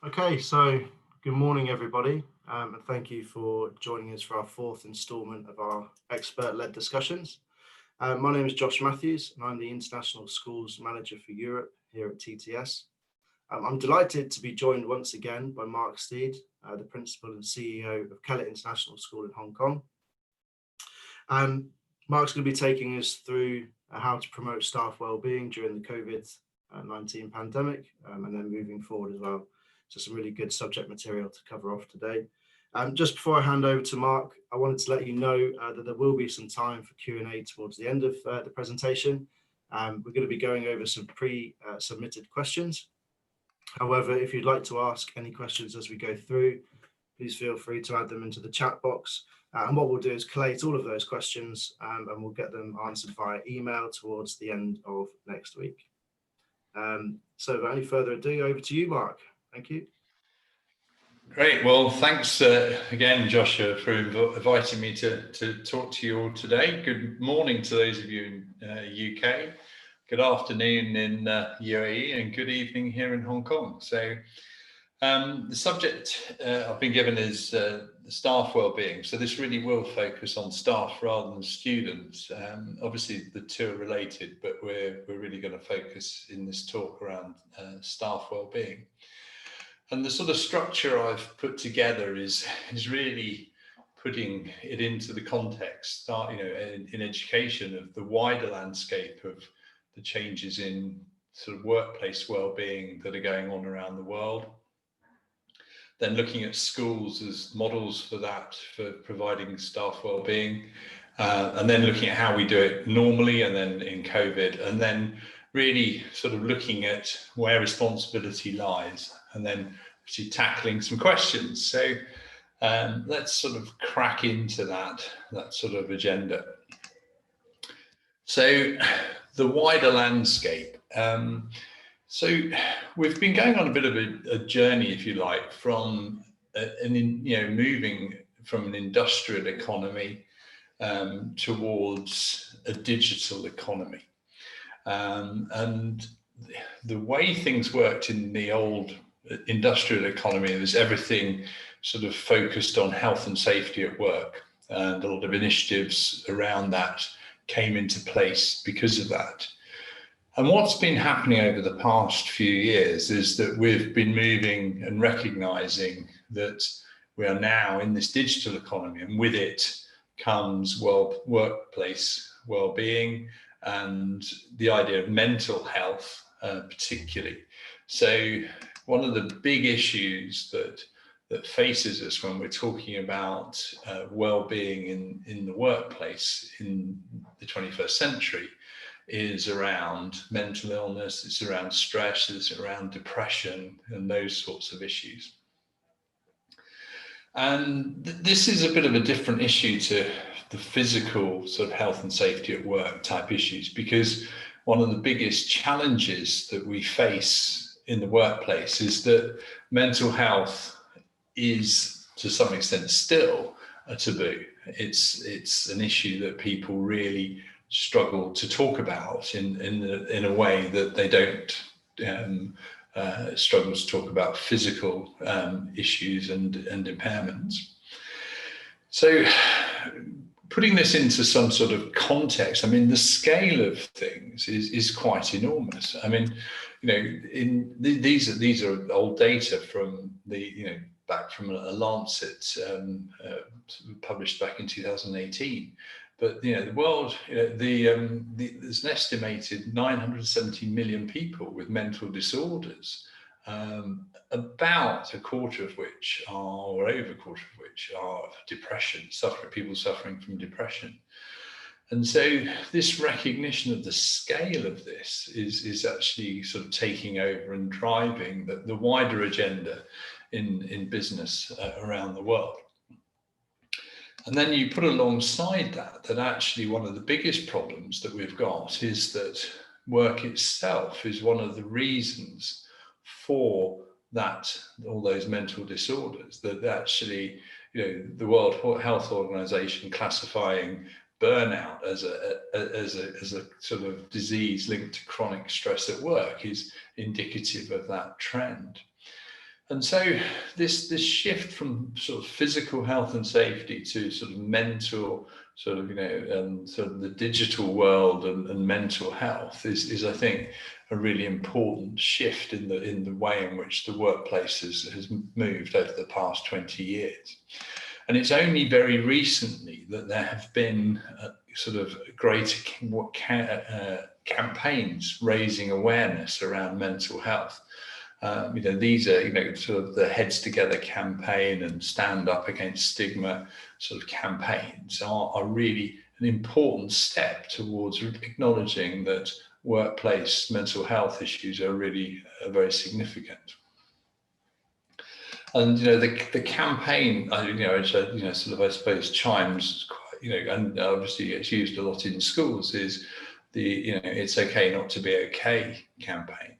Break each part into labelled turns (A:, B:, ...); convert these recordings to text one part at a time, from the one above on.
A: Okay, so good morning, everybody, and thank you for joining us for our fourth instalment of our expert-led discussions. My name is Josh Matthews, and I'm the International Schools Manager for Europe here at TTS. I'm delighted to be joined once again by Mark Steed, the Principal and CEO of Kellett International School in Hong Kong. Mark's going to be taking us through how to promote staff wellbeing during the COVID-19 pandemic, and then moving forward as well. So some really good subject material to cover off today. Just before I hand over to Mark, I wanted to let you know that there will be some time for Q&A towards the end of the presentation. We're going to be going over some pre-submitted questions. However, if you'd like to ask any questions as we go through, please feel free to add them into the chat box. And what we'll do is collate all of those questions and we'll get them answered via email towards the end of next week. So without any further ado, over to you, Mark. Thank you.
B: Great. Well, thanks again, Joshua, for inviting me to talk to you all today. Good morning to those of you in UK. Good afternoon in UAE, and good evening here in Hong Kong. So the subject I've been given is the staff wellbeing. So this really will focus on staff rather than students. Obviously, the two are related, but we're really going to focus in this talk around staff wellbeing. And the sort of structure I've put together is really putting it into the context, in education, of the wider landscape of the changes in sort of workplace well-being that are going on around the world. Then looking at schools as models for that, for providing staff well-being, and then looking at how we do it normally and then in COVID, and then really sort of looking at where responsibility lies, and then actually tackling some questions. So let's sort of crack into that sort of agenda. So the wider landscape. So we've been going on a bit of a journey, if you like, from moving from an industrial economy towards a digital economy. And the way things worked in the old industrial economy was everything sort of focused on health and safety at work, and a lot of initiatives around that came into place because of that. And what's been happening over the past few years is that we've been moving and recognizing that we are now in this digital economy, and with it comes workplace well-being and the idea of mental health particularly. So one of the big issues that faces us when we're talking about well-being in the workplace in the 21st century is around mental illness, it's around stress, it's around depression and those sorts of issues. And this is a bit of a different issue to the physical sort of health and safety at work type issues, because one of the biggest challenges that we face in the workplace is that mental health is to some extent still a taboo. It's an issue that people really struggle to talk about in a way that they don't struggle to talk about physical issues and impairments. So putting this into some sort of context, I mean, the scale of things is quite enormous. I mean, these are old data from back from a Lancet published back in 2018. But the world, there's an estimated 970 million people with mental disorders, about a quarter of which are, or over a quarter of which are depression, people suffering from depression. And so this recognition of the scale of this is actually sort of taking over and driving the wider agenda in business around the world. And then you put alongside that actually one of the biggest problems that we've got is that work itself is one of the reasons for that, all those mental disorders, that actually, the World Health Organization classifying burnout as a sort of disease linked to chronic stress at work is indicative of that trend. And so this shift from sort of physical health and safety to sort of mental, sort of, sort of the digital world and mental health is I think a really important shift in the way in which the workplace has moved over the past 20 years. And it's only very recently that there have been sort of greater campaigns raising awareness around mental health. These are, sort of the Heads Together campaign and Stand Up Against Stigma sort of campaigns are really an important step towards acknowledging that workplace mental health issues are really very significant. And the campaign, sort of I suppose chimes quite, and obviously it's used a lot in schools, is the It's Okay Not to Be Okay campaign.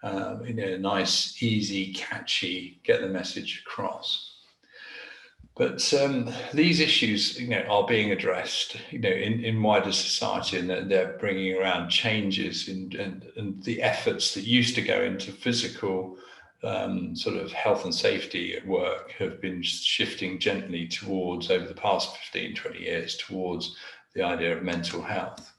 B: Nice, easy, catchy, get the message across. But these issues, are being addressed, in wider society, and they're bringing around changes and the efforts that used to go into physical sort of health and safety at work have been shifting gently towards, over the past 15, 20 years, towards the idea of mental health.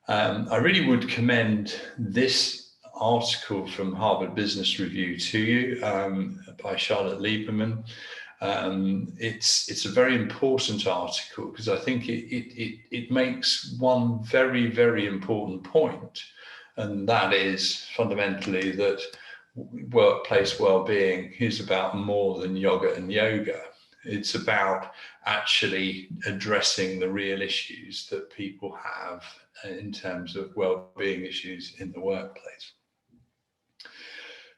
B: I really would commend this article from Harvard Business Review to you by Charlotte Lieberman. It's a very important article because I think it makes one very, very important point, and that is fundamentally that workplace well-being is about more than yoga and yoga. It's about actually addressing the real issues that people have in terms of well-being issues in the workplace.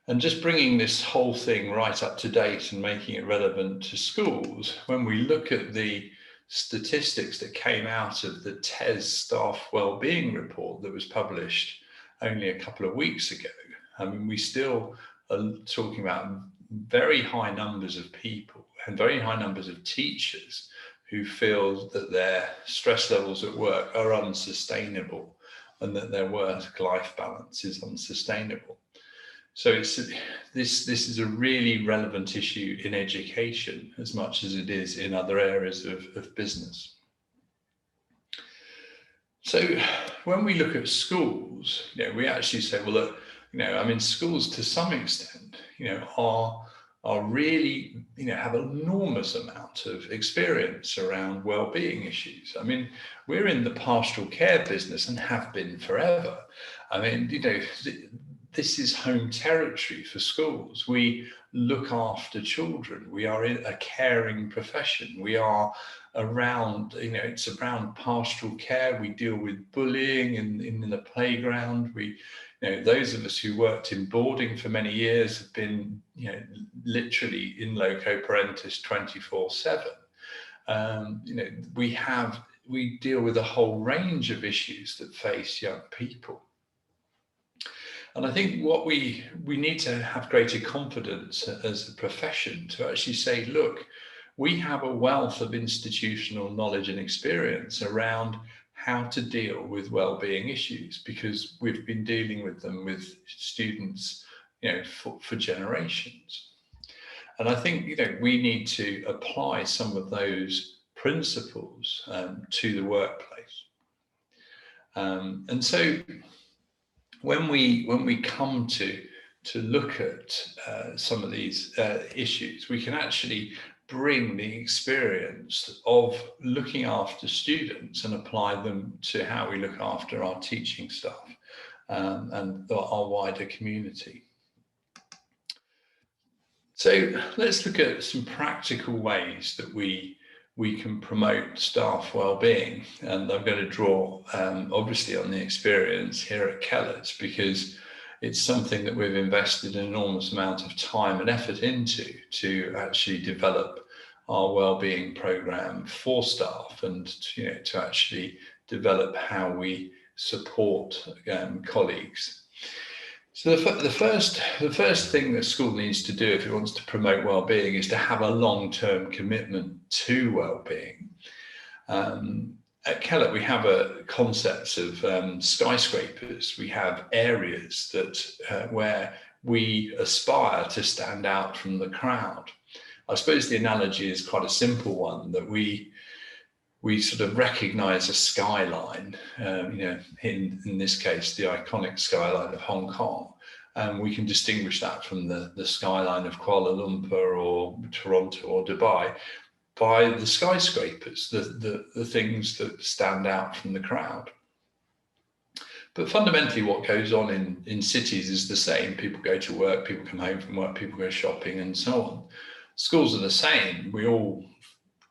B: And just bringing this whole thing right up to date and making it relevant to schools, when we look at the statistics that came out of the TES Staff Wellbeing Report that was published only a couple of weeks ago, I mean, we still are talking about very high numbers of people and very high numbers of teachers who feel that their stress levels at work are unsustainable and that their work-life balance is unsustainable. So this is a really relevant issue in education as much as it is in other areas of business. So when we look at schools, we actually say, well, look, I mean, schools to some extent, are really, have an enormous amount of experience around well-being issues. I mean, we're in the pastoral care business and have been forever. I mean, this is home territory for schools. We look after children. We are in a caring profession. We are around, it's around pastoral care. We deal with bullying in the playground. Those of us who worked in boarding for many years have been, literally in loco parentis 24/7. We deal with a whole range of issues that face young people. And I think what we need to have greater confidence as a profession to actually say, look, we have a wealth of institutional knowledge and experience around how to deal with well-being issues, because we've been dealing with them with students, for generations. And I think, we need to apply some of those principles to the workplace. And so when we come to look at some of these issues, we can actually bring the experience of looking after students and apply them to how we look after our teaching staff and our wider community. So let's look at some practical ways that we can promote staff well-being, and I'm going to draw obviously on the experience here at Kellett's, because it's something that we've invested an enormous amount of time and effort into to actually develop our well-being program for staff and to actually develop how we support colleagues. So the first thing that school needs to do if it wants to promote well-being is to have a long-term commitment to well-being. At Kellett, we have a concept of skyscrapers. We have areas that where we aspire to stand out from the crowd. I suppose the analogy is quite a simple one, that we sort of recognize a skyline, in this case, the iconic skyline of Hong Kong. And we can distinguish that from the skyline of Kuala Lumpur or Toronto or Dubai by the skyscrapers, the things that stand out from the crowd. But fundamentally, what goes on in cities is the same. People go to work, people come home from work, people go shopping, and so on. Schools are the same. We all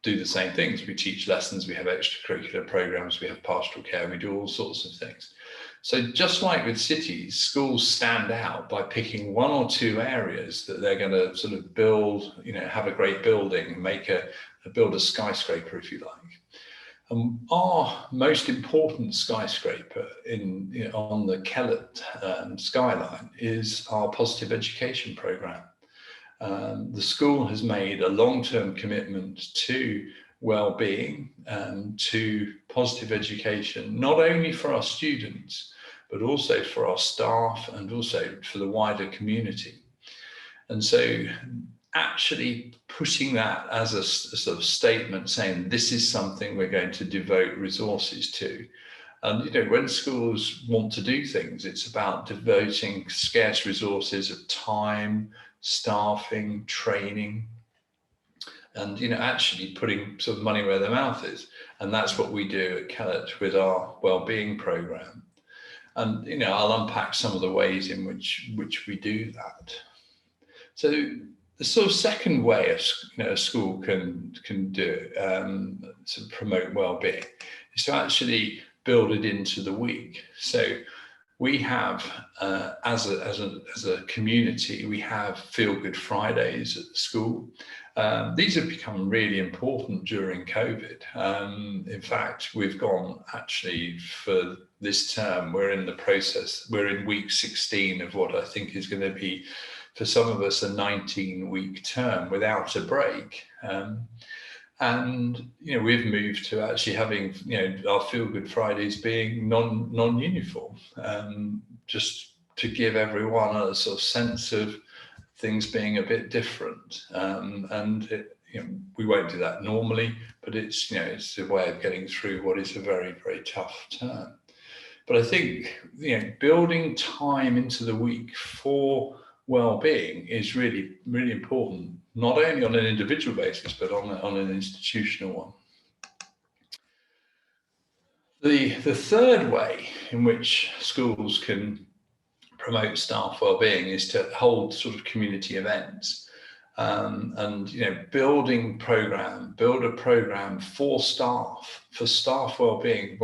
B: do the same things. We teach lessons, we have extracurricular programs, we have pastoral care, we do all sorts of things. So just like with cities, schools stand out by picking one or two areas that they're going to sort of build, have a great building, build a skyscraper, if you like. And our most important skyscraper on the Kellett skyline is our positive education program. The school has made a long-term commitment to well-being and to positive education, not only for our students, but also for our staff and also for the wider community. And so actually putting that as a sort of statement saying this is something we're going to devote resources to. And when schools want to do things, it's about devoting scarce resources of time, staffing, training, and actually putting sort of money where their mouth is. And that's what we do at Kellett with our wellbeing program. And I'll unpack some of the ways in which we do that. So the sort of second way a school can do to promote well-being is to actually build it into the week. So we have, as a community, we have Feel Good Fridays at the school. These have become really important during COVID. In fact, we've gone actually for this term, we're in week 16 of what I think is going to be, for some of us, a 19-week term without a break. And we've moved to actually having our Feel Good Fridays being non-uniform, just to give everyone a sort of sense of things being a bit different. We won't do that normally, but it's a way of getting through what is a very, very tough term. But I think building time into the week for well-being is really, really important, not only on an individual basis, but on an institutional one. The third way in which schools can promote staff well-being is to hold sort of community events, and build a program for staff well-being,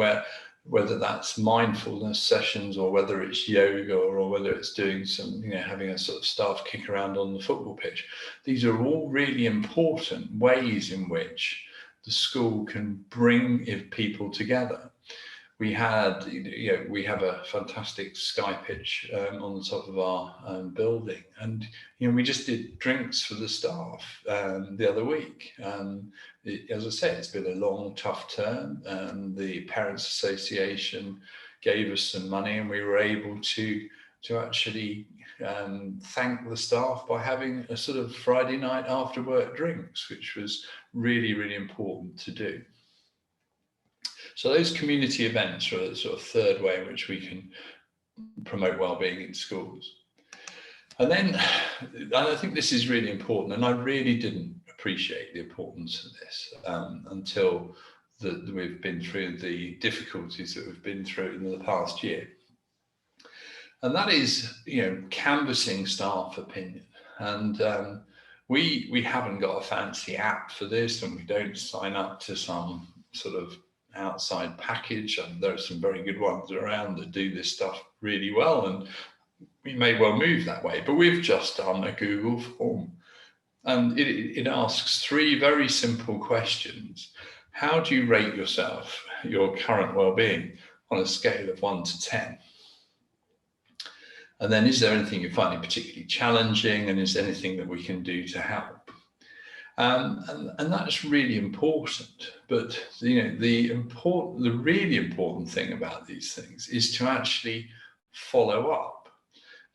B: whether that's mindfulness sessions or whether it's yoga or whether it's doing some, having a sort of staff kick around on the football pitch. These are all really important ways in which the school can bring people together. We have a fantastic sky pitch on the top of our building, and we just did drinks for the staff the other week. As I say, it's been a long, tough term. The Parents Association gave us some money, and we were able to actually thank the staff by having a sort of Friday night after work drinks, which was really, really important to do. So those community events are the sort of third way in which we can promote wellbeing in schools. And I think this is really important, and I really didn't appreciate the importance of this until we've been through the difficulties that we've been through in the past year. And that is, canvassing staff opinion. And we haven't got a fancy app for this, and we don't sign up to some sort of outside package, and there are some very good ones around that do this stuff really well, and we may well move that way. But we've just done a Google form, and it asks three very simple questions. How do you rate yourself, your current well-being, on a scale of 1 to 10? And then, is there anything you're finding particularly challenging, and is there anything that we can do to help? And that's really important. But the really important thing about these things is to actually follow up.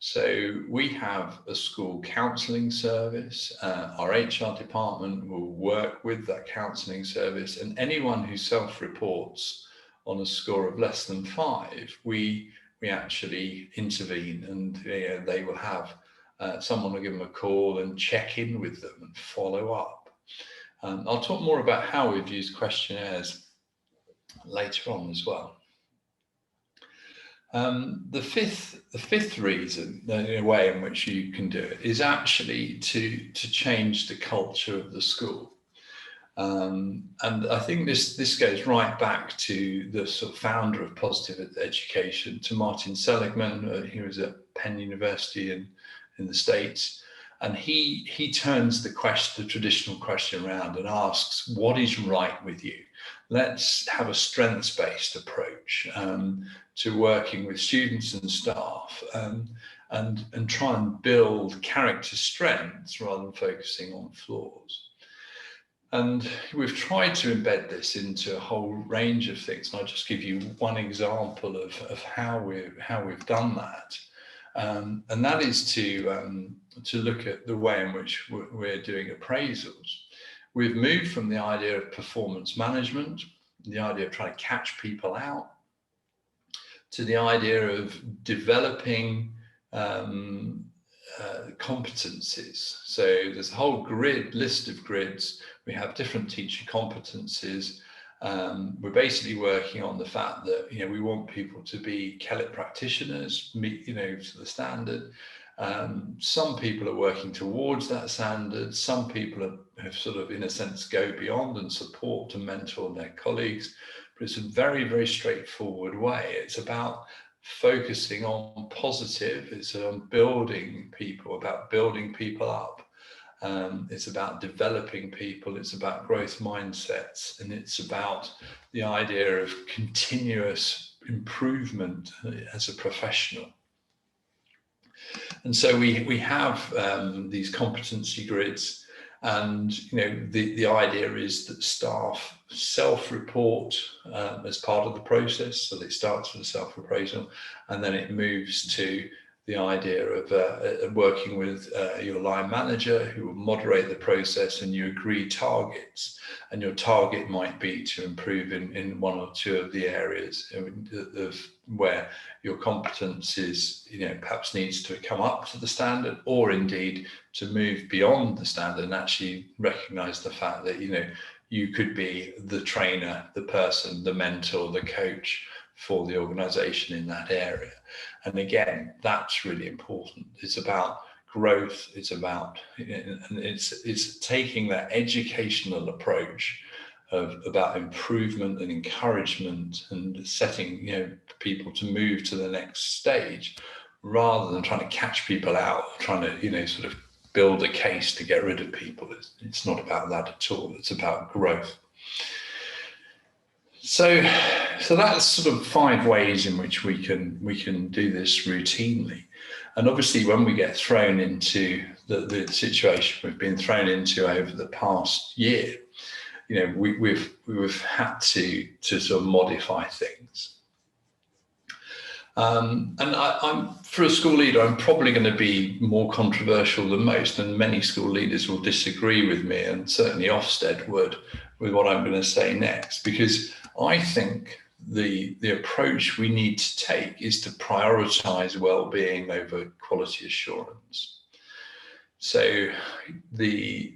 B: So we have a school counselling service. Our HR department will work with that counselling service, and anyone who self-reports on a score of less than 5, we actually intervene, and they will have someone will give them a call and check in with them and follow up. I'll talk more about how we've used questionnaires later on as well. The fifth reason, the way in which you can do it, is actually to change the culture of the school. And I think this goes right back to the sort of founder of Positive Education, to Martin Seligman. He was at Penn University in the States, and he turns the traditional question around and asks, what is right with you? Let's have a strengths-based approach to working with students and staff, and try and build character strengths rather than focusing on flaws. And we've tried to embed this into a whole range of things. And I'll just give you one example of how we've done that. And that is to look at the way in which we're doing appraisals. We've moved from the idea of performance management, the idea of trying to catch people out, to the idea of developing competencies. So there's a whole list of grids. We have different teacher competencies. We're basically working on the fact that we want people to be CELIT practitioners, meet to the standard. Some people are working towards that standard. Some people have sort of, in a sense, go beyond and support and mentor their colleagues. But it's a very, very straightforward way. It's about focusing on positive. It's on building people, about building people up. It's about developing people. It's about growth mindsets, and it's about the idea of continuous improvement as a professional. And so we have these competency grids, and the idea is that staff self-report as part of the process. So it starts with a self-appraisal, and then it moves to the idea of working with your line manager, who will moderate the process, and you agree targets. And your target might be to improve in one or two of the areas of where your competence is, perhaps needs to come up to the standard, or indeed to move beyond the standard and actually recognize the fact that, you could be the trainer, the person, the mentor, the coach for the organization in that area. And again, that's really important. It's about growth. It's about, and it's taking that educational approach about improvement and encouragement, and setting people to move to the next stage, rather than trying to catch people out, trying to sort of build a case to get rid of people. It's not about that at all. It's about growth. So that's sort of 5 ways in which we can do this routinely. And obviously, when we get thrown into the situation we've been thrown into over the past year, we've had to sort of modify things. And I'm, for a school leader, I'm probably going to be more controversial than most, and many school leaders will disagree with me, and certainly Ofsted would, with what I'm going to say next, because I think the approach we need to take is to prioritise well-being over quality assurance. So the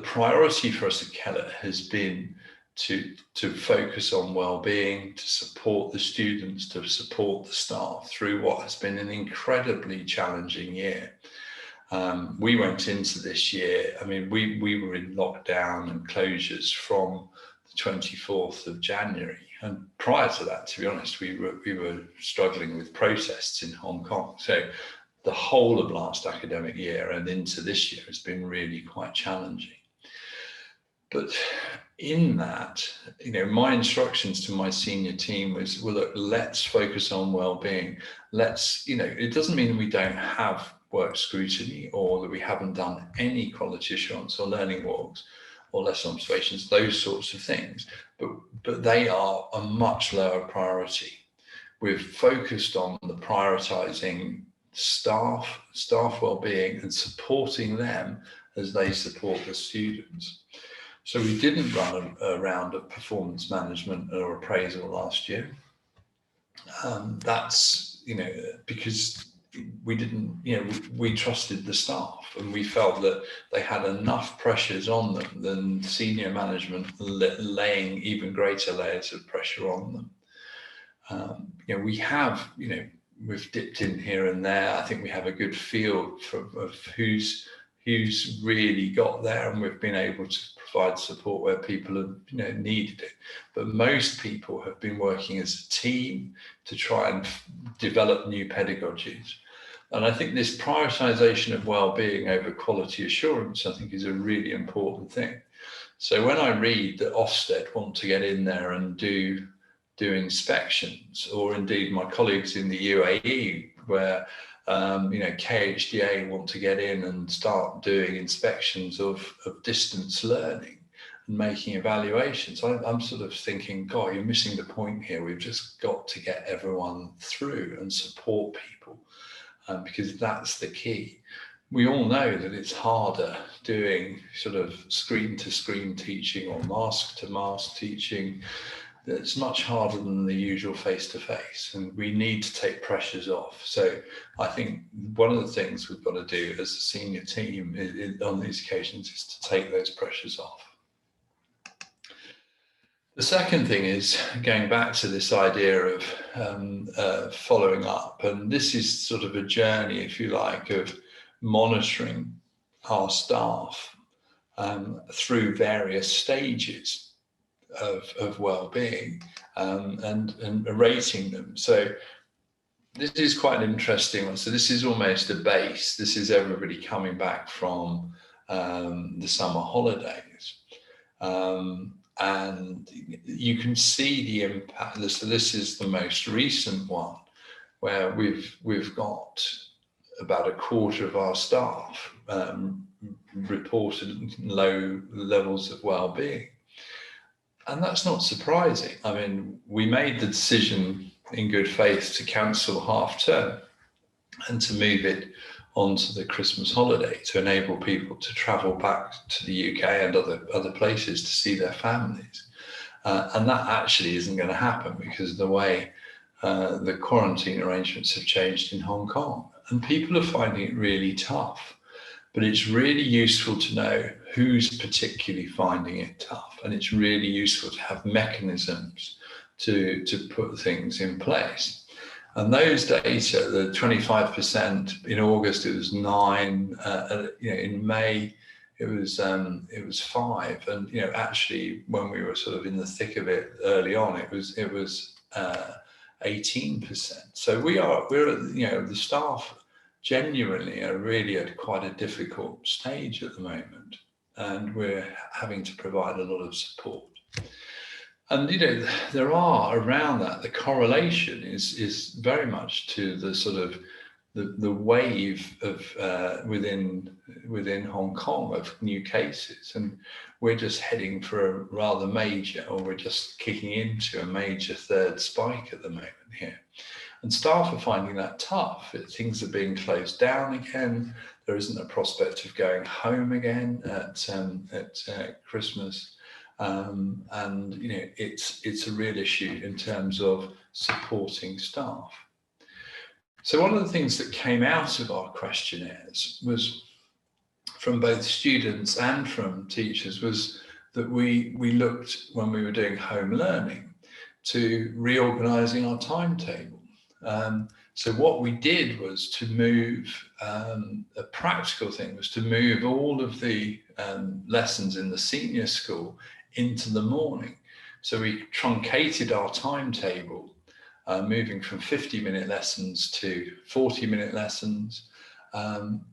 B: priority for us at CELIT has been to focus on well-being, to support the students, to support the staff through what has been an incredibly challenging year. We went into this year, we were in lockdown and closures from the 24th of January. And prior to that, to be honest, we were struggling with protests in Hong Kong. So the whole of last academic year and into this year has been really quite challenging. But in that, my instructions to my senior team was, well, look, let's focus on well-being. Let's, it doesn't mean we don't have work scrutiny, or that we haven't done any quality assurance or learning walks or lesson observations, those sorts of things, but they are a much lower priority. We've focused on the prioritizing staff well-being, and supporting them as they support the students. So we didn't run a round of performance management or appraisal last year. That's, because we didn't, we trusted the staff, and we felt that they had enough pressures on them than senior management laying even greater layers of pressure on them. We have, we've dipped in here and there. I think we have a good feel of who's really got there, and we've been able to provide support where people have needed it. But most people have been working as a team to try and develop new pedagogies. And I think this prioritization of well-being over quality assurance, I think, is a really important thing. So when I read that Ofsted want to get in there and do inspections, or indeed my colleagues in the UAE, where KHDA want to get in and start doing inspections of distance learning and making evaluations, I'm sort of thinking, God, you're missing the point here. We've just got to get everyone through and support people, because that's the key. We all know that it's harder doing sort of screen-to-screen teaching or mask-to-mask teaching. It's much harder than the usual face-to-face, and we need to take pressures off. So I think one of the things we've got to do as a senior team on these occasions is to take those pressures off. The second thing is going back to this idea of following up, and this is sort of a journey, if you like, of monitoring our staff through various stages of well-being, and rating them. So this is quite an interesting one. So this is almost a base. This is everybody coming back from the summer holidays, and you can see the impact. So this is the most recent one, where we've got about a quarter of our staff reported low levels of well-being. And that's not surprising. I mean, we made the decision in good faith to cancel half term and to move it onto the Christmas holiday to enable people to travel back to the UK and other places to see their families. And that actually isn't going to happen because of the way the quarantine arrangements have changed in Hong Kong. And people are finding it really tough. But it's really useful to know who's particularly finding it tough. And it's really useful to have mechanisms to put things in place. And those data, the 25%, in August it was 9, in May it was 5, and actually when we were sort of in the thick of it early on, it was 18%. So we're the staff genuinely are really at quite a difficult stage at the moment, and we're having to provide a lot of support. And there are around that, the correlation is very much to the sort of the wave of within Hong Kong of new cases, and we're just heading for a rather major, or we're just kicking into a major third spike at the moment here. And staff are finding that tough. Things are being closed down again. There isn't a prospect of going home again at Christmas. And it's a real issue in terms of supporting staff. So one of the things that came out of our questionnaires was, from both students and from teachers, was that we looked, when we were doing home learning, to reorganising our timetable. So what we did was to move, a practical thing was to move all of the lessons in the senior school into the morning. So we truncated our timetable, moving from 50-minute lessons to 40-minute lessons.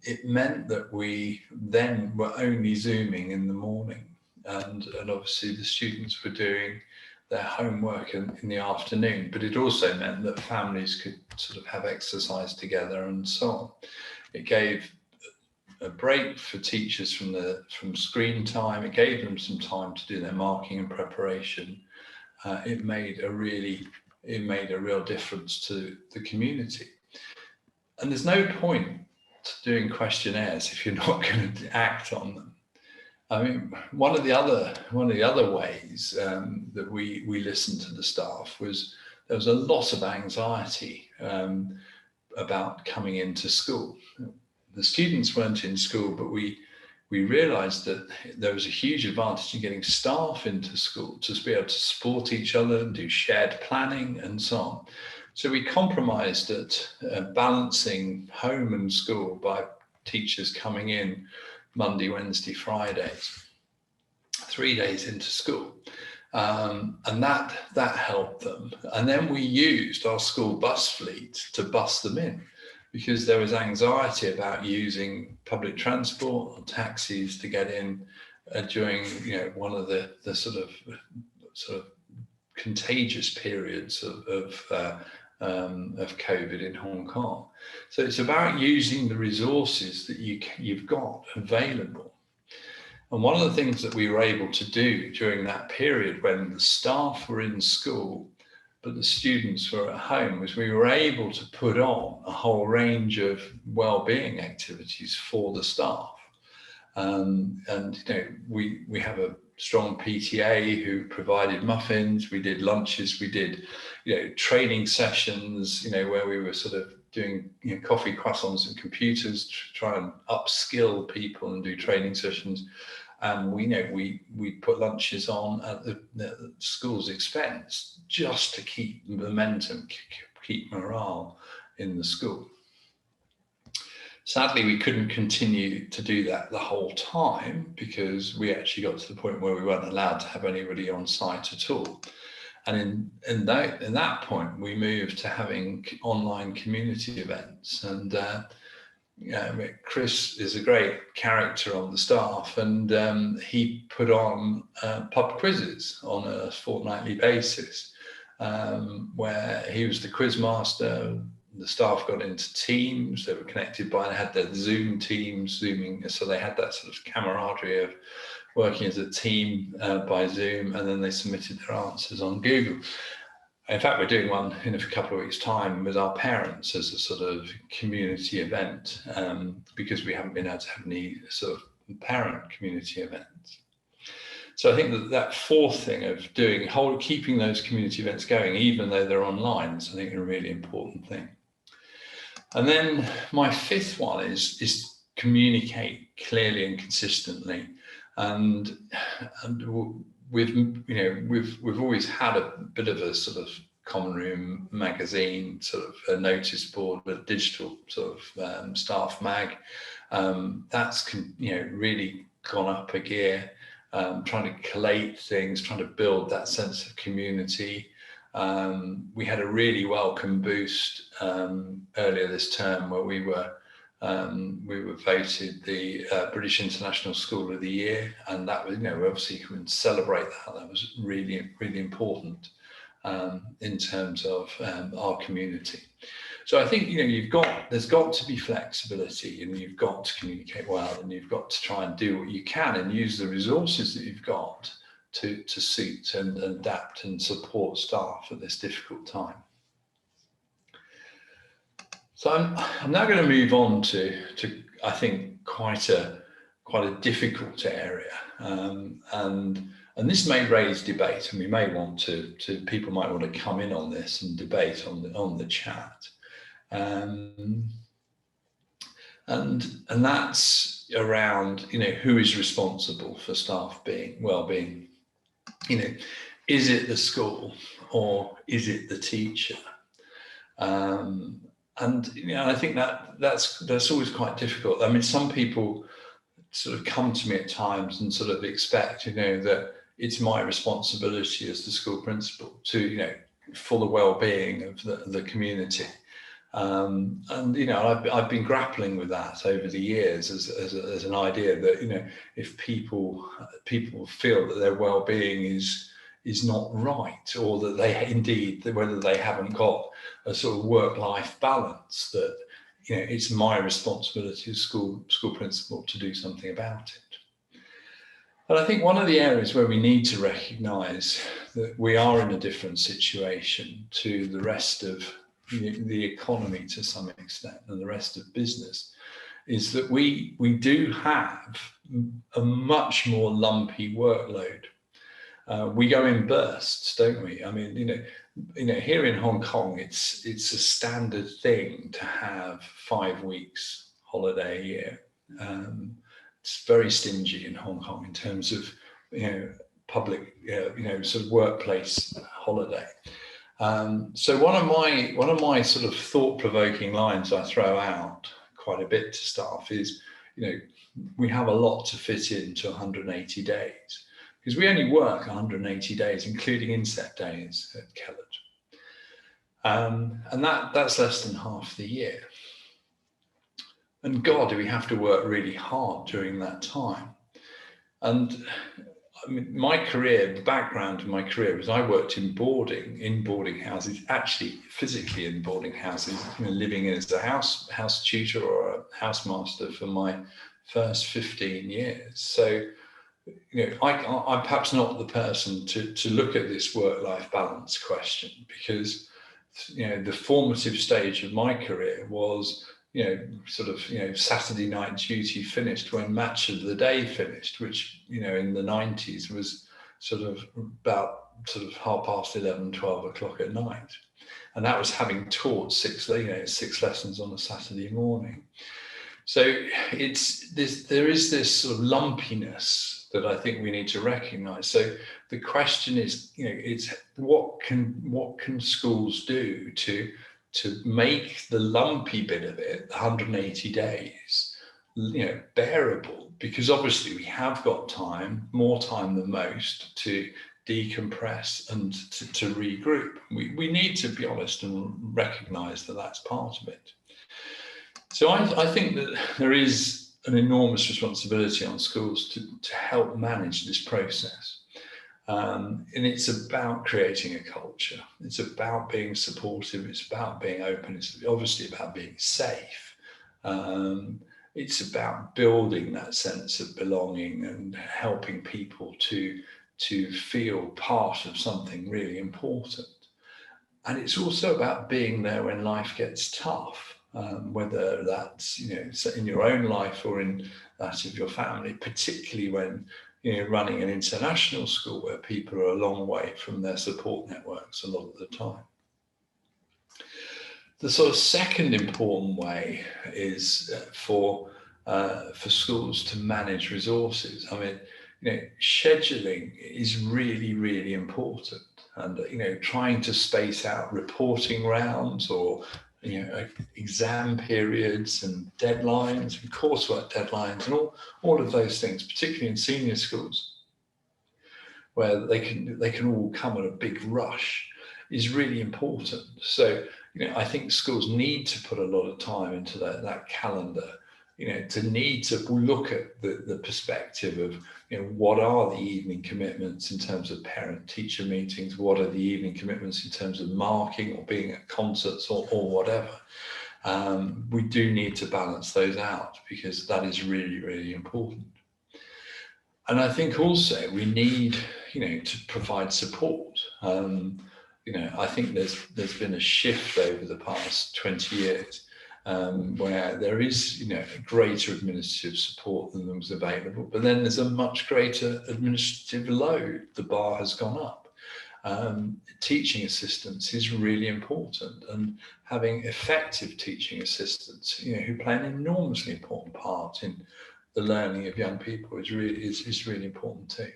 B: It meant that we then were only Zooming in the morning, and obviously the students were doing their homework in the afternoon, but it also meant that families could sort of have exercise together and so on. It gave a break for teachers from screen time. It gave them some time to do their marking and preparation. It made a real difference to the community. there's no point doing questionnaires if you're not going to act on them. I mean, one of the other ways that we listened to the staff was there was a lot of anxiety about coming into school. The students weren't in school, but we realized that there was a huge advantage in getting staff into school to be able to support each other and do shared planning and so on. So we compromised at balancing home and school by teachers coming in Monday, Wednesday, Fridays, 3 days into school. And that helped them. And then we used our school bus fleet to bus them in, because there was anxiety about using public transport or taxis to get in during one of the sort of contagious periods of COVID in Hong Kong. So it's about using the resources that you've got available. And one of the things that we were able to do during that period when the staff were in school but the students were at home was we were able to put on a whole range of well-being activities for the staff. And we have a strong PTA who provided muffins, we did lunches, we did training sessions, where we were sort of doing coffee, croissants and computers to try and upskill people and do training sessions. And we put lunches on at the school's expense just to keep momentum, keep morale in the school. Sadly, we couldn't continue to do that the whole time because we actually got to the point where we weren't allowed to have anybody on site at all. And in that point, we moved to having online community events. And Chris is a great character on the staff, and he put on pub quizzes on a fortnightly basis, where he was the quiz master. The staff got into teams, they were connected by, they had their Zoom teams, Zooming, so they had that sort of camaraderie of working as a team by Zoom, and then they submitted their answers on Google. In fact, we're doing one in a couple of weeks' time with our parents as a sort of community event, because we haven't been able to have any sort of parent community events. So I think that fourth thing of keeping those community events going, even though they're online, is I think a really important thing. And then my fifth one is communicate clearly and consistently. And we've always had a bit of a sort of common room magazine, sort of a notice board with digital sort of staff mag. That's really gone up a gear, trying to collate things, trying to build that sense of community. We had a really welcome boost earlier this term where we were voted the British International School of the Year, and that was, we obviously can celebrate that. That was really, really important in terms of our community. So I think there's got to be flexibility, and you've got to communicate well, and you've got to try and do what you can and use the resources that you've got to suit and adapt and support staff at this difficult time. So I'm now going to move on to I think quite a difficult area, and this may raise debate, and we may want to people might want to come in on this and debate on the chat, and that's around who is responsible for staff well-being. Is it the school or is it the teacher? And I think that's always quite difficult. I mean, some people sort of come to me at times and sort of expect, that it's my responsibility as the school principal to, for the well-being of the community. And I've been grappling with that over the years as an idea that if people feel that their well-being is not right, or that whether they haven't got a sort of work-life balance, that it's my responsibility as school principal to do something about it. And I think one of the areas where we need to recognise that we are in a different situation to the rest of the economy to some extent and the rest of business, is that we do have a much more lumpy workload. We go in bursts, don't we? I mean, here in Hong Kong, it's a standard thing to have 5 weeks holiday a year. It's very stingy in Hong Kong in terms of public, sort of workplace holiday. So one of my sort of thought-provoking lines I throw out quite a bit to staff is, we have a lot to fit into 180 days. Because we only work 180 days, including inset days at Kellett. And that's less than half the year. And God, do we have to work really hard during that time? And I mean, my career, the background of my career was I worked in boarding houses, actually physically in boarding houses, living as a house tutor or a housemaster for my first 15 years. So, I'm perhaps not the person to look at this work-life balance question, because, the formative stage of my career was, Saturday night duty finished when Match of the Day finished, which, in the 90s was about 11:30, 12 o'clock at night. And that was having taught 6 lessons on a Saturday morning. So there is this sort of lumpiness that I think we need to recognise. So the question is, it's what can schools do to make the lumpy bit of it, 180 days, bearable? Because obviously we have got time, more time than most, to decompress and to regroup. We need to be honest and recognise that that's part of it. So I think that there is an enormous responsibility on schools to help manage this process. And it's about creating a culture. It's about being supportive. It's about being open. It's obviously about being safe. It's about building that sense of belonging and helping people to feel part of something really important. And it's also about being there when life gets tough. Whether that's in your own life or in that of your family, particularly when running an international school where people are a long way from their support networks a lot of the time. The sort of second important way is for schools to manage resources. I mean, scheduling is really, really important, and trying to space out reporting rounds or exam periods and deadlines and coursework deadlines and all of those things, particularly in senior schools, where they can all come at a big rush, is really important. So, I think schools need to put a lot of time into that calendar, to need to look at the perspective of, what are the evening commitments in terms of parent-teacher meetings? What are the evening commitments in terms of marking or being at concerts or whatever? We do need to balance those out, because that is really, really important. And I think also we need, to provide support. I think there's been a shift over the past 20 years where there is, greater administrative support than was available, but then there's a much greater administrative load. The bar has gone up. Teaching assistants is really important, and having effective teaching assistants, who play an enormously important part in the learning of young people is really important too.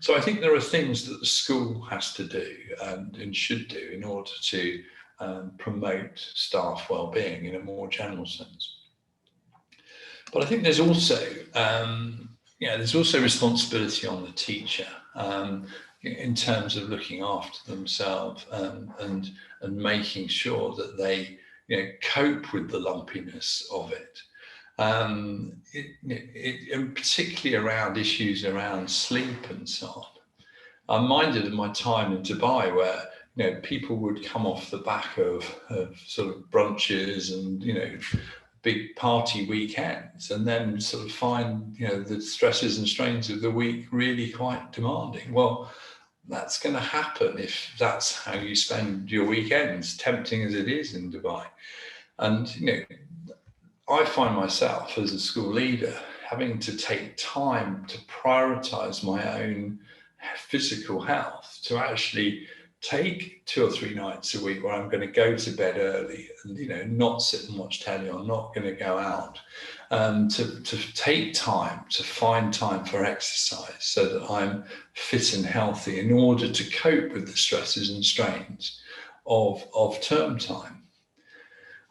B: So I think there are things that the school has to do and should do in order to promote staff well-being in a more general sense. But I think there's also responsibility on the teacher in terms of looking after themselves and making sure that they cope with the lumpiness of it. And particularly around issues around sleep and so on. I'm minded of my time in Dubai, where people would come off the back of sort of brunches and big party weekends, and then sort of find the stresses and strains of the week really quite demanding. Well, that's going to happen if that's how you spend your weekends, tempting as it is in Dubai. And, I find myself as a school leader having to take time to prioritize my own physical health, to actually take 2 or 3 nights a week where I'm going to go to bed early and, not sit and watch telly, or not going to go out, to take time, to find time for exercise so that I'm fit and healthy in order to cope with the stresses and strains of term time.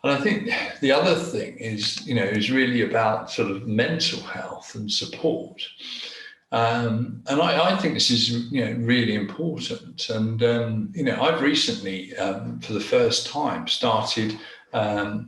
B: And I think the other thing is really about sort of mental health and support. And I think this is really important. And I've recently, for the first time, started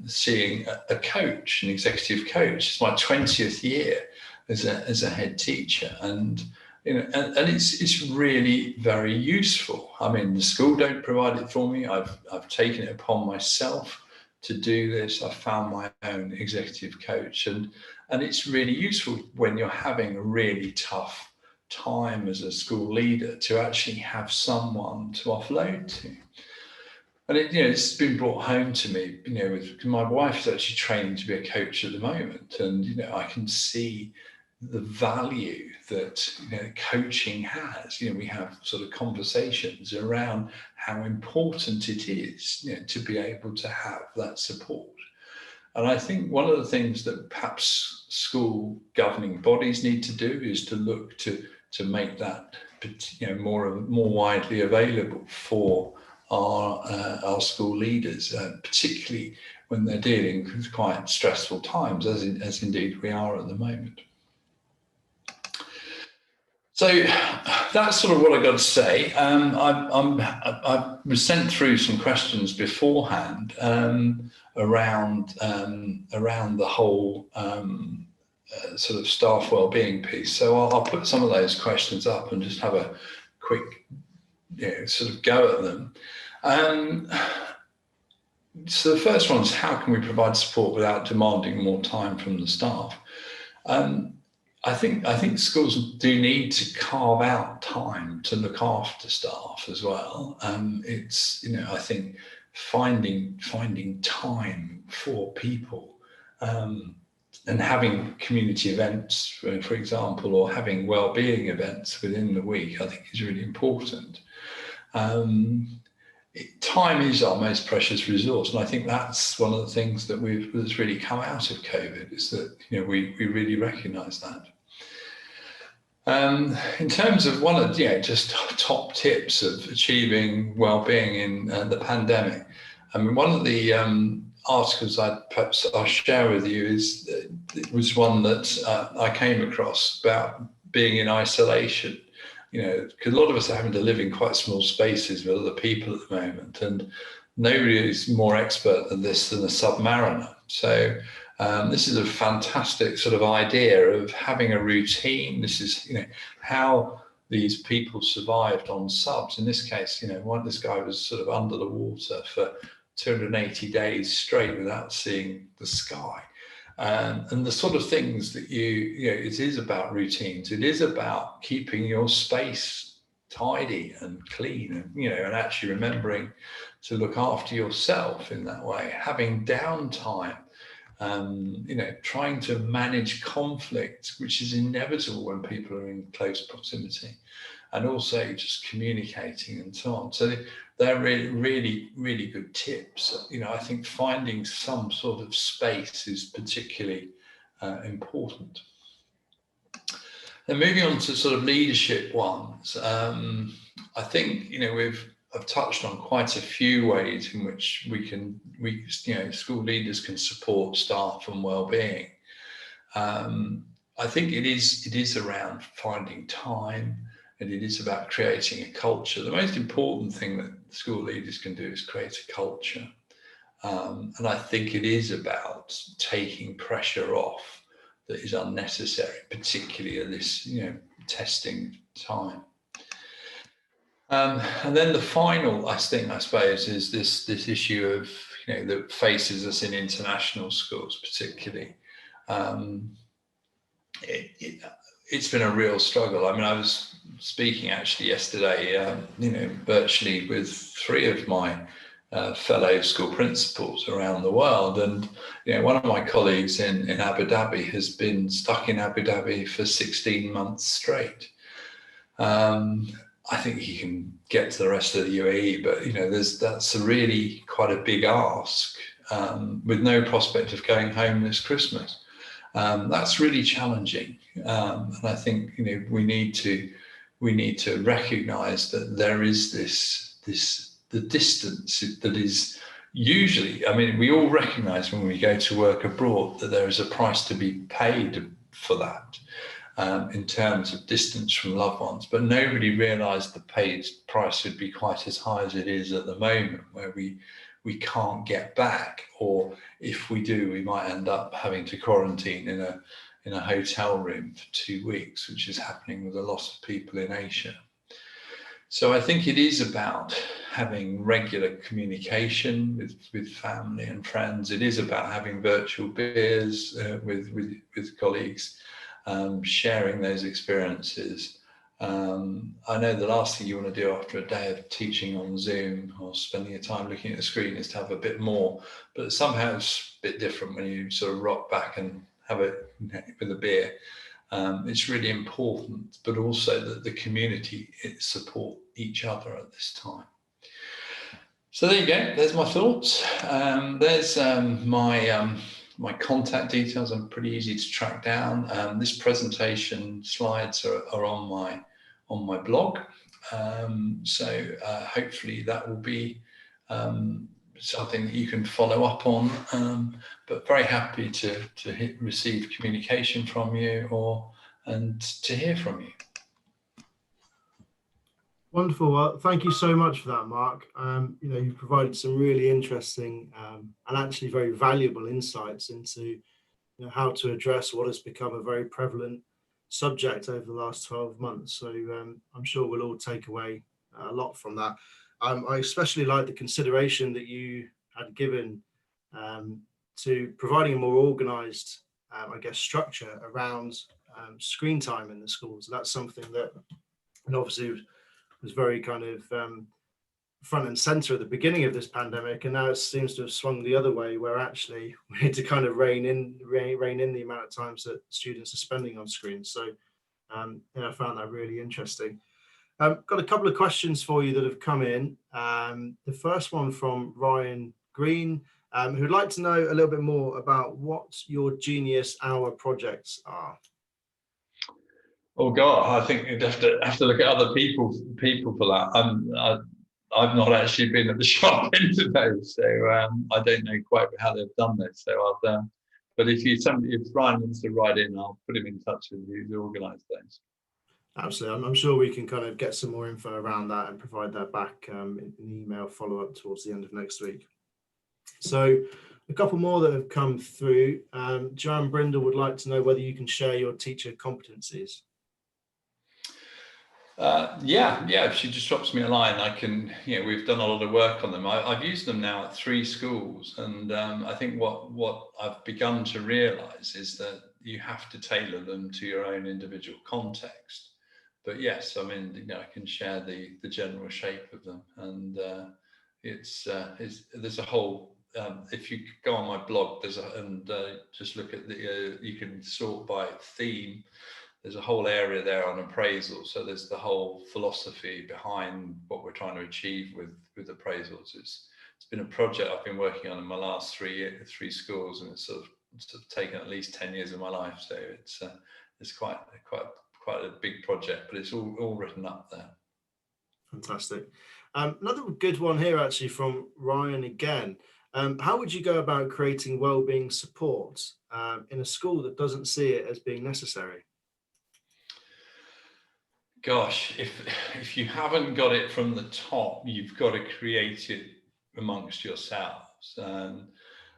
B: seeing a coach, an executive coach. It's my 20th year as a head teacher, and it's really very useful. I mean, the school don't provide it for me. I've taken it upon myself to do this. I found my own executive coach, and it's really useful when you're having a really tough time as a school leader to actually have someone to offload to. And it's been brought home to me, with my wife is actually training to be a coach at the moment, and I can see the value that coaching has. We have sort of conversations around how important it is to be able to have that support. And I think one of the things that perhaps school governing bodies need to do is to look to make that more widely available for our school leaders, particularly when they're dealing with quite stressful times, as indeed we are at the moment. So that's sort of what I got to say. I was sent through some questions beforehand around the whole sort of staff wellbeing piece. So I'll put some of those questions up and just have a quick sort of go at them. So the first one is, how can we provide support without demanding more time from the staff? I think schools do need to carve out time to look after staff as well. It's I think finding time for people, and having community events, for example, or having wellbeing events within the week, I think is really important. Time is our most precious resource, and I think that's one of the things that that's really come out of COVID, is that we really recognise that. In terms of one of just top tips of achieving well-being in the pandemic, I mean, one of the articles I'll share with you it was one that I came across about being in isolation. Because a lot of us are having to live in quite small spaces with other people at the moment, and nobody is more expert than this than a submariner. So this is a fantastic sort of idea of having a routine. This is how these people survived on subs. In this case, this guy was sort of under the water for 280 days straight without seeing the sky. And the sort of things that it is about routines. It is about keeping your space tidy and clean, and actually remembering to look after yourself in that way, having downtime, trying to manage conflict, which is inevitable when people are in close proximity, and also just communicating and so on. So they're really, really, really good tips. I think finding some sort of space is particularly important. And moving on to sort of leadership ones, I think I've touched on quite a few ways in which school leaders can support staff and well-being. I think it is around finding time, and it is about creating a culture. The most important thing that school leaders can do is create a culture. And I think it is about taking pressure off that is unnecessary, particularly at this, testing time. And then the final thing, I suppose, is this issue of, that faces us in international schools, particularly. it's been a real struggle. I mean, I was speaking actually yesterday, virtually with 3 of my fellow school principals around the world, and one of my colleagues in Abu Dhabi has been stuck in Abu Dhabi for 16 months straight. I think he can get to the rest of the UAE, but that's a really quite a big ask, with no prospect of going home this Christmas. That's really challenging, and I think we need to recognise that there is the distance that is usually. I mean, we all recognise when we go to work abroad that there is a price to be paid for that. In terms of distance from loved ones, but nobody realised the paid price would be quite as high as it is at the moment, where we can't get back, or if we do, we might end up having to quarantine in a hotel room for 2 weeks, which is happening with a lot of people in Asia. So I think it is about having regular communication with family and friends. It is about having virtual beers with colleagues. Sharing those experiences. I know the last thing you want to do after a day of teaching on Zoom or spending your time looking at the screen is to have a bit more, but somehow it's a bit different when you sort of rock back and have it with a beer. It's really important, but also that the community support each other at this time. So there you go, there's my thoughts. There's my contact details are pretty easy to track down. This presentation slides are on my blog. So hopefully that will be something that you can follow up on. But very happy to receive communication from you and to hear from you.
A: Wonderful. Well, thank you so much for that, Mark. You've provided some really interesting and actually very valuable insights into how to address what has become a very prevalent subject over the last 12 months. So I'm sure we'll all take away a lot from that. I especially like the consideration that you had given to providing a more organised, structure around screen time in the schools. That's something that, and obviously, was very kind of front and center at the beginning of this pandemic, and now it seems to have swung the other way, where actually we need to kind of rein in the amount of times that students are spending on screens. So I found that really interesting. Got a couple of questions for you that have come in. The first one from Ryan Green, who'd like to know a little bit more about what your Genius Hour projects are.
B: Oh God, I think you'd have to look at other people for that. I've not actually been at the sharp end of those, so I don't know quite how they've done this. So but if Ryan wants to write in, I'll put him in touch with you to organise those.
A: Absolutely, I'm sure we can kind of get some more info around that and provide that back in an email follow up towards the end of next week. So a couple more that have come through. Joanne Brindle would like to know whether you can share your teacher competencies.
B: If she just drops me a line, I can, we've done a lot of work on them. I've used them now at 3 schools, and I think what I've begun to realise is that you have to tailor them to your own individual context. But yes, I mean, I can share the general shape of them, and there's a whole. If you go on my blog, just look at you can sort by theme. There's a whole area there on appraisal. So there's the whole philosophy behind what we're trying to achieve with appraisals. It's been a project I've been working on in my last 3 schools, and it's sort of taken at least 10 years of my life. So it's quite a big project, but it's all written up there.
A: Fantastic. Another good one here actually from Ryan again. How would you go about creating wellbeing support in a school that doesn't see it as being necessary?
B: Gosh, if you haven't got it from the top, you've got to create it amongst yourselves.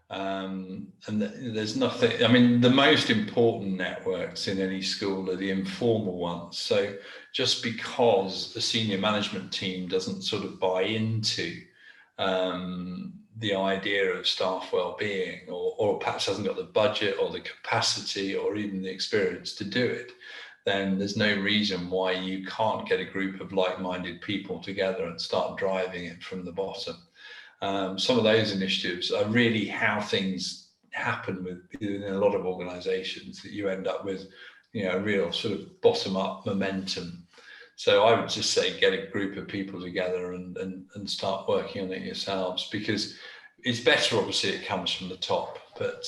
B: And there's nothing. I mean, the most important networks in any school are the informal ones. So just because the senior management team doesn't sort of buy into the idea of staff well-being, or perhaps hasn't got the budget or the capacity or even the experience to do it, then there's no reason why you can't get a group of like-minded people together and start driving it from the bottom. Some of those initiatives are really how things happen within a lot of organizations, that you end up with, a real sort of bottom-up momentum. So I would just say get a group of people together and start working on it yourselves, because it's better, obviously, it comes from the top, but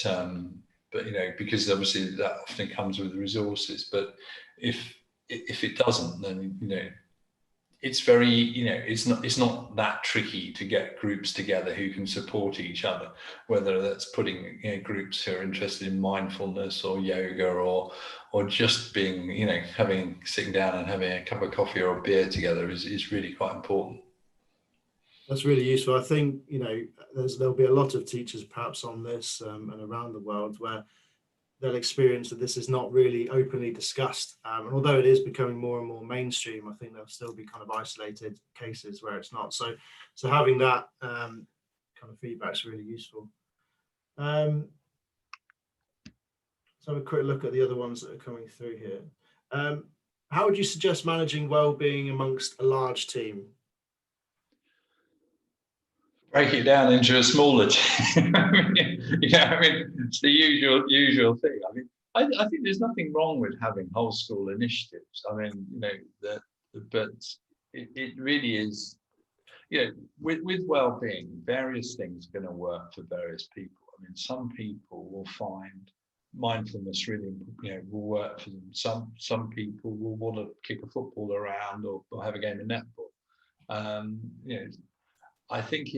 B: because obviously that often comes with resources. But if it doesn't, then it's very, it's not that tricky to get groups together who can support each other, whether that's putting groups who are interested in mindfulness or yoga or just being, sitting down and having a cup of coffee or a beer together is really quite important.
A: That's really useful. I think, there'll be a lot of teachers perhaps on this and around the world where they'll experience that this is not really openly discussed. And although it is becoming more and more mainstream, I think there'll still be kind of isolated cases where it's not. So having that kind of feedback is really useful. Let's have a quick look at the other ones that are coming through here. How would you suggest managing well-being amongst a large team?
B: Break it down into a smaller team. It's the usual thing. I think there's nothing wrong with having whole school initiatives. But it really is, with well-being, various things are going to work for various people. Some people will find mindfulness really, will work for them. Some people will want to kick a football around or have a game of netball. I think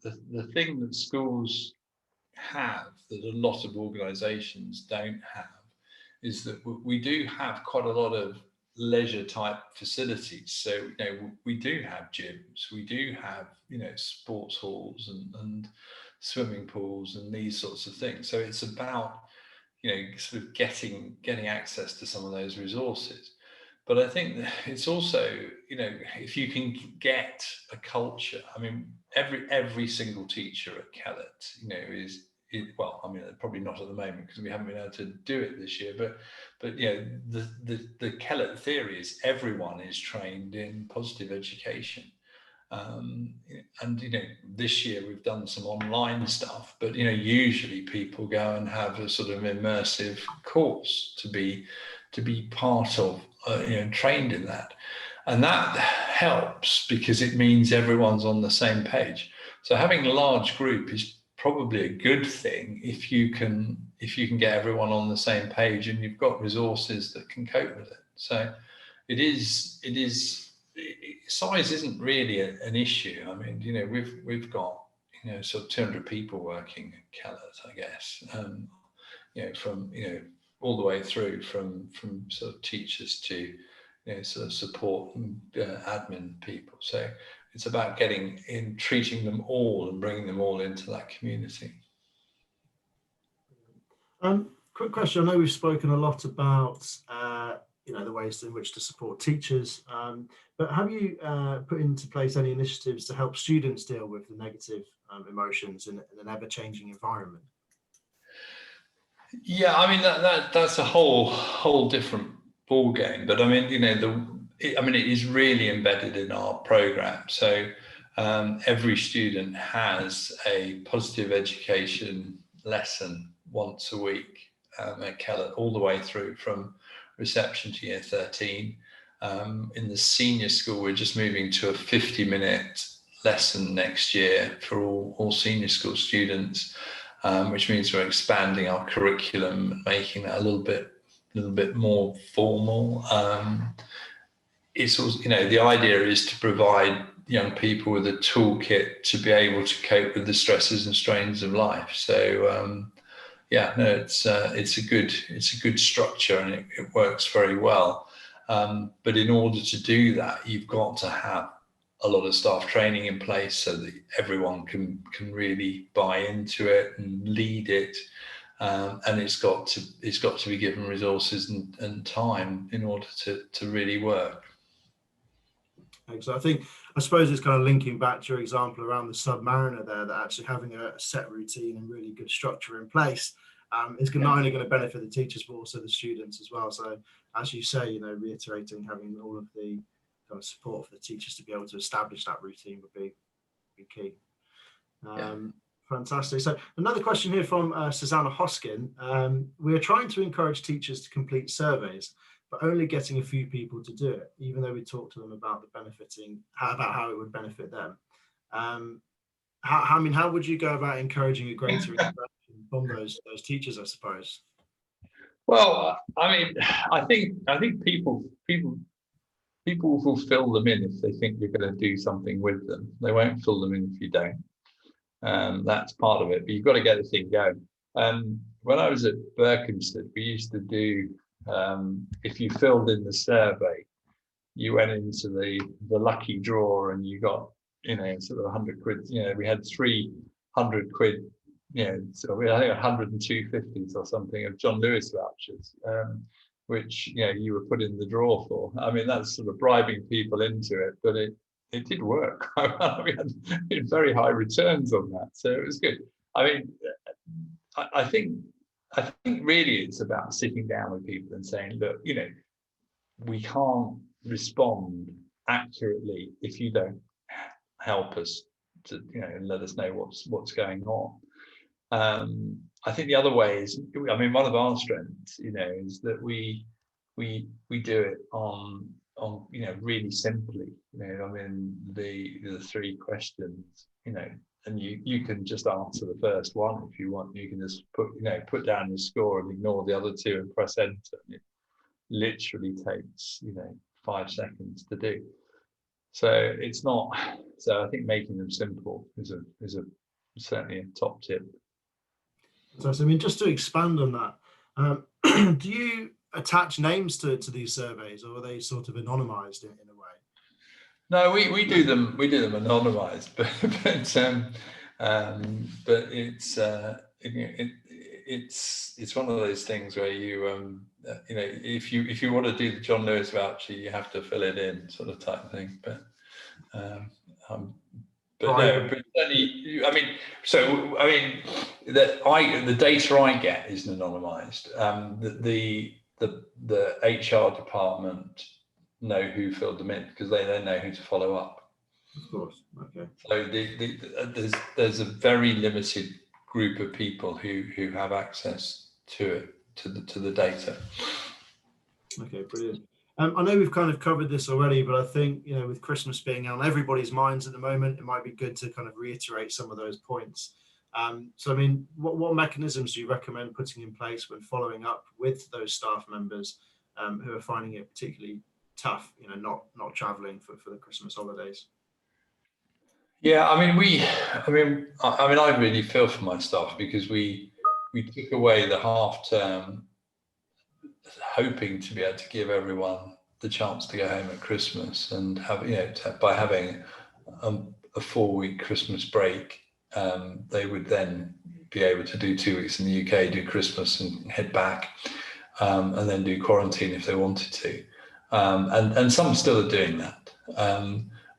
B: the thing that schools have that a lot of organisations don't have is that we do have quite a lot of leisure type facilities. So we do have gyms, we do have sports halls and swimming pools and these sorts of things. So it's about sort of getting access to some of those resources. But I think it's also, if you can get a culture, every single teacher at Kellett, probably not at the moment because we haven't been able to do it this year, but the Kellett theory is everyone is trained in positive education. This year we've done some online stuff, but usually people go and have a sort of immersive course to be part of, trained in that, and that helps because it means everyone's on the same page. So having a large group is probably a good thing if you can get everyone on the same page and you've got resources that can cope with it. So it is size isn't really an issue. We've got sort of 200 people working at Kellett, I guess, from all the way through from sort of teachers to sort of support and admin people. So it's about treating them all and bringing them all into that community.
A: Quick question. I know we've spoken a lot about the ways in which to support teachers, but have you put into place any initiatives to help students deal with the negative emotions in an ever-changing environment?
B: Yeah, that's a whole different ball game. But it is really embedded in our program. So every student has a positive education lesson once a week at Kellett, all the way through from reception to year 13. In the senior school, we're just moving to a 50-minute lesson next year for all senior school students, which means we're expanding our curriculum and making that a little bit more formal. It's also, the idea is to provide young people with a toolkit to be able to cope with the stresses and strains of life. So it's a good structure and it works very well. But in order to do that, you've got to have a lot of staff training in place so that everyone can really buy into it and lead it. And it's got to be given resources and time in order to really work.
A: So I suppose it's kind of linking back to your example around the Submariner there, that actually having a set routine and really good structure in place It's not only going to benefit the teachers, but also the students as well. So as you say, reiterating having all of the kind of support for the teachers to be able to establish that routine would be key. Fantastic. So another question here from Susanna Hoskin. We're trying to encourage teachers to complete surveys, but only getting a few people to do it, even though we talked to them about about how it would benefit them. How would you go about encouraging a greater interaction from those teachers, I suppose?
B: Well, I mean, I think people will fill them in if they think you're going to do something with them. They won't fill them in if you don't. That's part of it, but you've got to get the thing going. When I was at Berkhamsted, we used to do, if you filled in the survey, you went into the lucky draw and you got, sort of 100 quid. We had 300 quid, so we had 102.50s or something of John Lewis vouchers, which you were put in the draw for. I mean, that's sort of bribing people into it, but it did work. We had very high returns on that, so it was good. I mean, I think really it's about sitting down with people and saying, look, we can't respond accurately if you don't help us to, and let us know what's going on. I think the other way is, I mean, one of our strengths, is that we do it on really simply. I mean, the 3 questions, and you can just answer the first one if you want. You can just put down your score and ignore the other 2 and press enter. It literally takes 5 seconds to do. So it's not. So I think making them simple is certainly a top tip.
A: So I mean, just to expand on that, do you attach names to these surveys, or are they sort of anonymized in a way?
B: No, we do them anonymized, but it's one of those things where you if you want to do the John Lewis voucher, you have to fill it in, sort of type thing. But certainly, I mean, the data I get isn't anonymized. The HR department know who filled them in because they then know who to follow up.
A: Of course. Okay.
B: So there's a very limited group of people who have access to the data.
A: Okay, brilliant. I know we've kind of covered this already, but I think with Christmas being on everybody's minds at the moment, it might be good to kind of reiterate some of those points. So I mean, what mechanisms do you recommend putting in place when following up with those staff members who are finding it particularly tough, not traveling for the Christmas holidays?
B: Yeah, I really feel for my staff because we took away the half term, hoping to be able to give everyone the chance to go home at Christmas and have, by having a 4-week Christmas break, they would then be able to do 2 weeks in the UK, do Christmas and head back, and then do quarantine if they wanted to. And some still are doing that.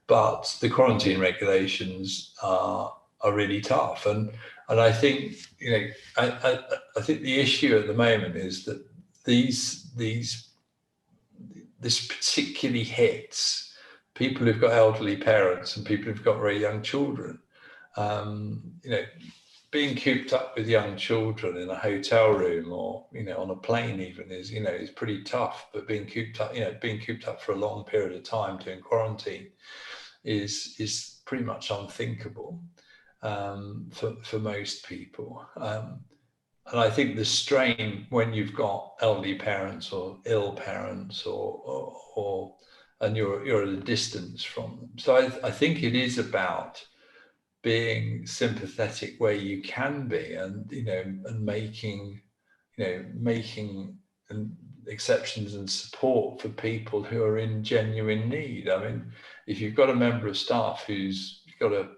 B: But the quarantine regulations are really tough. And I think, I think the issue at the moment is that this particularly hits people who've got elderly parents and people who've got very young children. Being cooped up with young children in a hotel room or on a plane even is pretty tough. But being cooped up for a long period of time doing quarantine is pretty much unthinkable for most people. And I think the strain when you've got elderly parents or ill parents and you're at a distance from them. So I think it is about being sympathetic where you can be, and and making exceptions and support for people who are in genuine need. I mean, if you've got a member of staff who's got a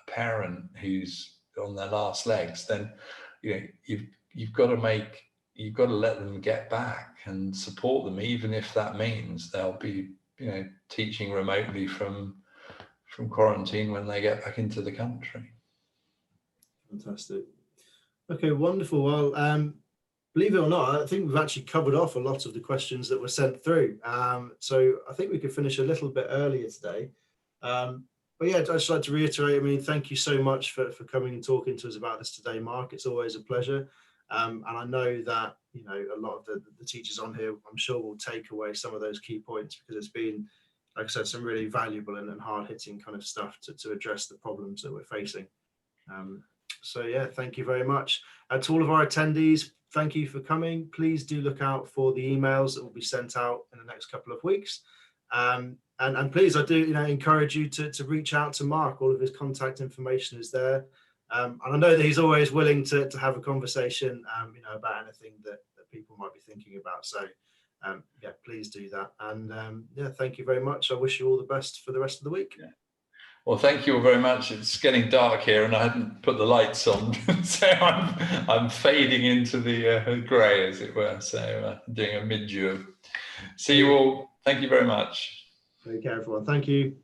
B: parent who's on their last legs, then you've got to let them get back and support them, even if that means they'll be teaching remotely from quarantine when they get back into the country.
A: Fantastic. Okay, wonderful. Well, believe it or not, I think we've actually covered off a lot of the questions that were sent through. So I think we could finish a little bit earlier today. But yeah, I'd just like to reiterate, I mean, thank you so much for coming and talking to us about this today, Mark. It's always a pleasure. And I know that, you know, a lot of the teachers on here, I'm sure will take away some of those key points, because it's been, like I said, some really valuable and hard hitting kind of stuff to address the problems that we're facing. So yeah, thank you very much. To all of our attendees, thank you for coming. Please do look out for the emails that will be sent out in the next couple of weeks. And please, I do, you know, encourage you to reach out to Mark. All of his contact information is there. And I know that he's always willing to have a conversation, you know, about anything that people might be thinking about. So yeah, please do that. And yeah, thank you very much. I wish you all the best for the rest of the week.
B: Yeah. Well, thank you all very much. It's getting dark here, and I hadn't put the lights on, so I'm fading into the grey, as it were. So doing a mid-jour. See you all. Thank you very much.
A: Take care, everyone. Thank you.